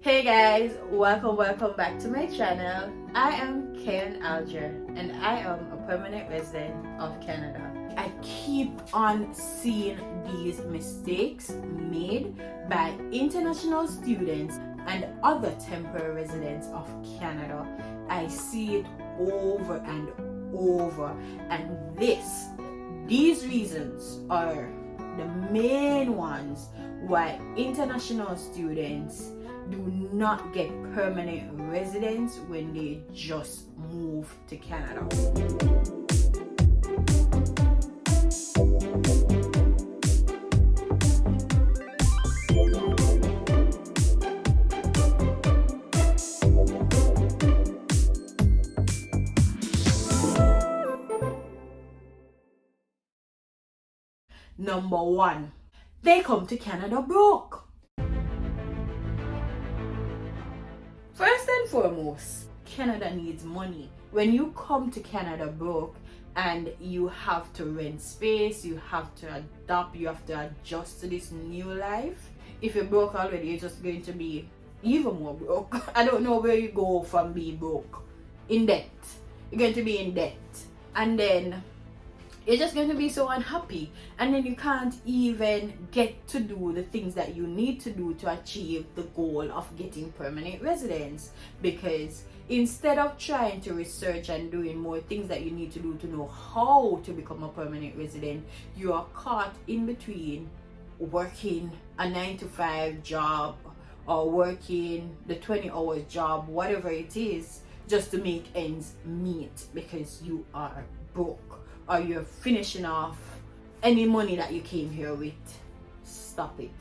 Hey guys, welcome back to my channel. I am Kayon Aldria and I am a permanent resident of Canada. I keep on seeing these mistakes made by international students and other temporary residents of Canada. I see it over and over, and these reasons are the main ones why international students do not get permanent residence when they just move to Canada. Number one, they come to Canada broke. First and foremost, Canada needs money. When you come to Canada broke and you have to rent space, you have to adapt, you have to adjust to this new life. If you're broke already, you're just going to be even more broke. I don't know where you go from being broke. In debt. You're going to be in debt. And then you're just going to be so unhappy, and then you can't even get to do the things that you need to do to achieve the goal of getting permanent residence, because instead of trying to research and doing more things that you need to do to know how to become a permanent resident, you are caught in between working a 9-to-5 job or working the 20-hour job, whatever it is, just to make ends meet because you are broke, or you're finishing off any money that you came here with. Stop it.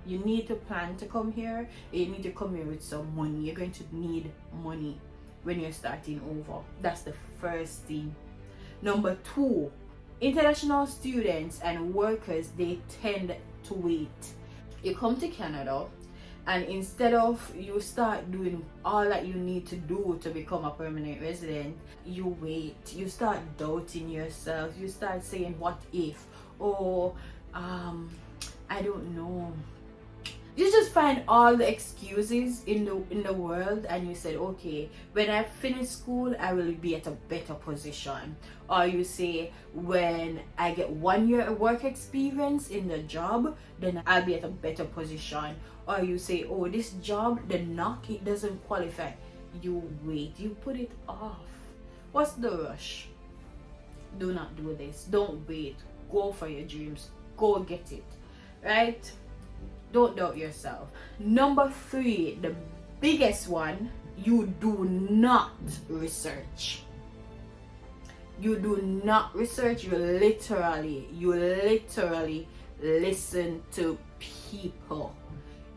You need to plan to come here. You need to come here with some money. You're going to need money when you're starting over. That's the first thing. Number two, international students and workers, they tend to wait. You come to Canada, and instead of you start doing all that you need to do to become a permanent resident, you wait. You start doubting yourself. You start saying, what if? Or, I don't know. You just find all the excuses in the world, and you said, okay, when I finish school, I will be at a better position. Or you say, when I get 1 year of work experience in the job, then I'll be at a better position. Or you say, oh, this job, the knock, it doesn't qualify. You wait, you put it off. What's the rush? Do not do this. Don't wait. Go for your dreams. Go get it. Right? Don't doubt yourself. Number three, the biggest one, you do not research. You do not research. You literally listen to people.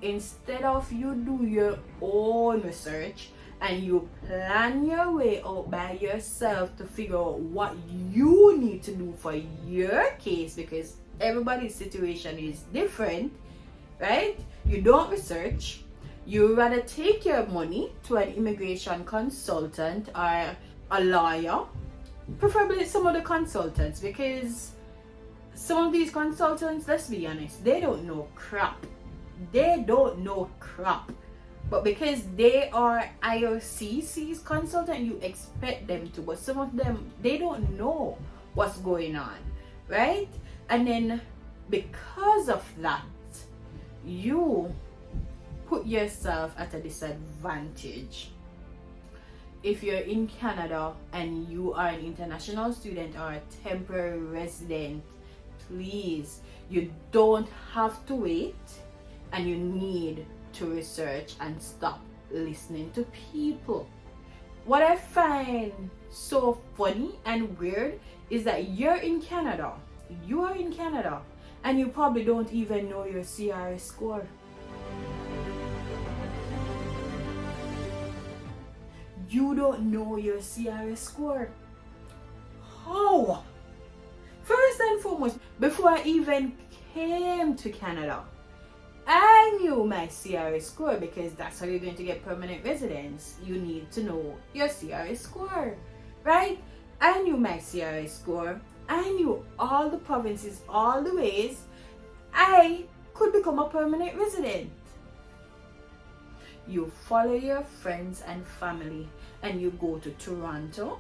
Instead of you do your own research and you plan your way out by yourself to figure out what you need to do for your case, because everybody's situation is different, right? You don't research. You rather take your money to an immigration consultant or a lawyer, preferably some of the consultants, because some of these consultants, let's be honest, they don't know crap. They don't know crap. But because they are IRCC's consultant, you expect them to. But some of them, they don't know what's going on, right? And then because of that, you put yourself at a disadvantage. If you're in Canada and you are an international student or a temporary resident, please, you don't have to wait, and you need to research and stop listening to people. What I find so funny and weird is that you're in Canada, you are in Canada, and you probably don't even know your CRS score. You don't know your CRS score. How? First and foremost, before I even came to Canada, I knew my CRS score, because that's how you're going to get permanent residence. You need to know your CRS score, right? I knew my CRS score. I knew all the provinces, all the ways I could become a permanent resident. you follow your friends and family and you go to Toronto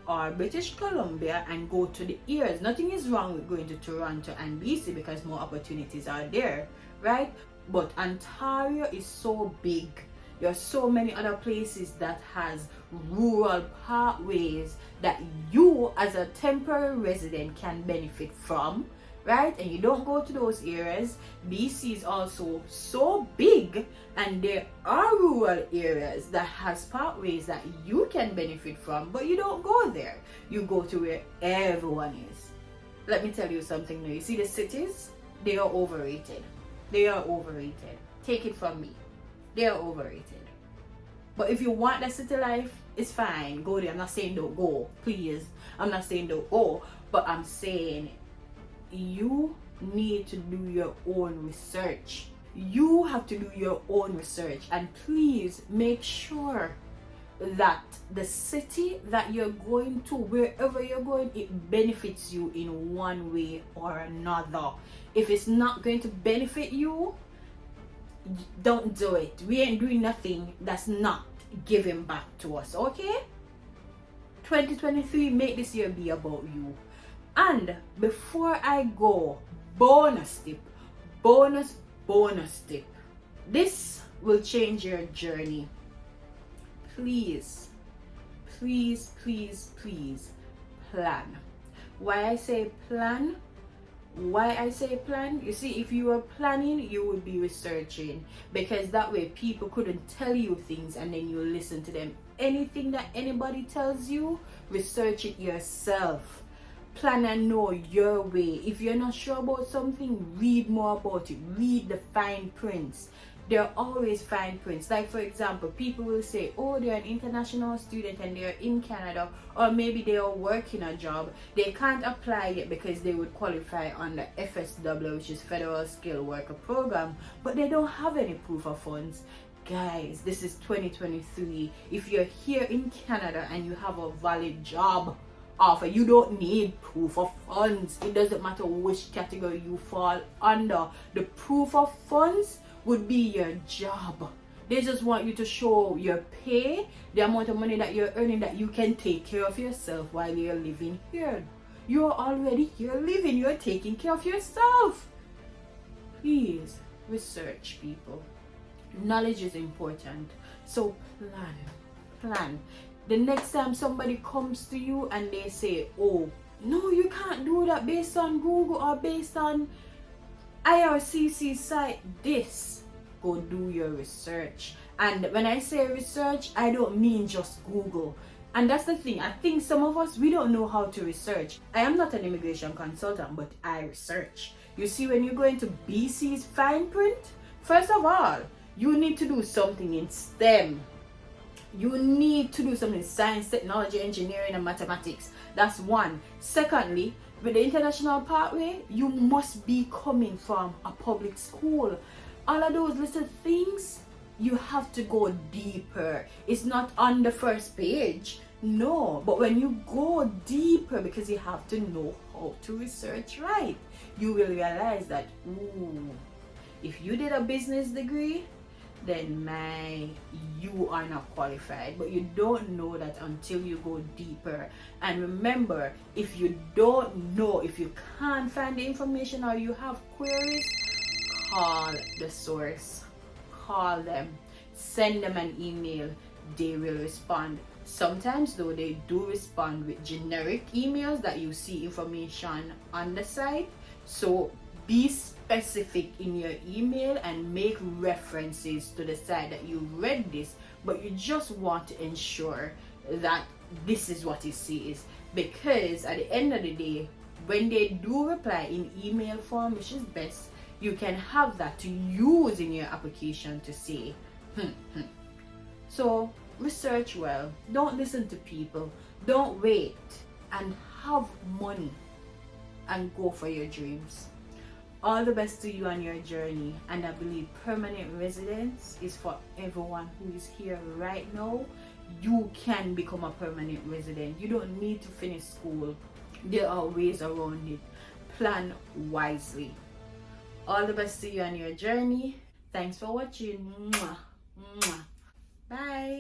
or British Columbia and go to the areas. Nothing is wrong with going to Toronto and BC because more opportunities are there, right? But Ontario is so big. There are so many other places that has rural pathways that you as a temporary resident can benefit from, right? And you don't go to those areas. BC is also so big, and there are rural areas that has pathways that you can benefit from, but you don't go there. You go to where everyone is. Let me tell you something now. You see the cities? They are overrated. They are overrated. Take it from me. They are overrated. But if you want the city life, it's fine. Go there. I'm not saying don't go. Please. I'm not saying don't go. But I'm saying you need to do your own research. You have to do your own research. And please make sure that the city that you're going to, wherever you're going, it benefits you in one way or another. If it's not going to benefit you, don't do it. We ain't doing nothing that's not giving back to us, okay? 2023, make this year be about you. And before I go, bonus tip. This will change your journey. Please plan. Why I say plan? You see, if you were planning, you would be researching, because that way people couldn't tell you things and then you listen to them. Anything that anybody tells you, research it yourself. Plan and know your way. If you're not sure about something, read more about it. Read the fine prints. There are always fine prints. Like, for example, people will say, oh, they're an international student and they're in Canada, or maybe they are working a job. They can't apply yet because they would qualify under FSW, which is Federal Skilled Worker Program, but they don't have any proof of funds. Guys, this is 2023. If you're here in Canada and you have a valid job offer, you don't need proof of funds. It doesn't matter which category you fall under. The proof of funds would be your job. They just want you to show your pay, the amount of money that you're earning, that you can take care of yourself while you're living here. You're already here living. You're taking care of yourself. Please research, people. Knowledge is important. So plan. The next time somebody comes to you and they say, oh, no, you can't do that based on Google or based on IRCC site, go do your research. And when I say research, I don't mean just Google. And that's the thing. I think some of us, we don't know how to research. I am not an immigration consultant, but I research. You see, when you go into BC's fine print, first of all, you need to do something in STEM. You need to do something in science, technology, engineering, and mathematics. That's one. Secondly, with the international pathway, you must be coming from a public school. All of those little things, you have to go deeper. It's not on the first page, no. But when you go deeper, because you have to know how to research right, you will realize that, ooh, if you did a business degree, then you are not qualified. But you don't know that until you go deeper. And remember, if you don't know, if you can't find the information or you have queries, call the source. Call them. Send them an email. They will respond. Sometimes though, they do respond with generic emails that you see information on the site. So be specific in your email and make references to the site that you read this, but you just want to ensure that this is what it says, because at the end of the day, when they do reply in email form, which is best, you can have that to use in your application to say So research well. Don't listen to people. Don't wait, and have money and go for your dreams. All the best to you on your journey, and I believe permanent residence is for everyone who is here right now. You can become a permanent resident. You don't need to finish school. There are ways around it. Plan wisely. All the best to you on your journey. Thanks for watching. Mwah. Mwah. Bye.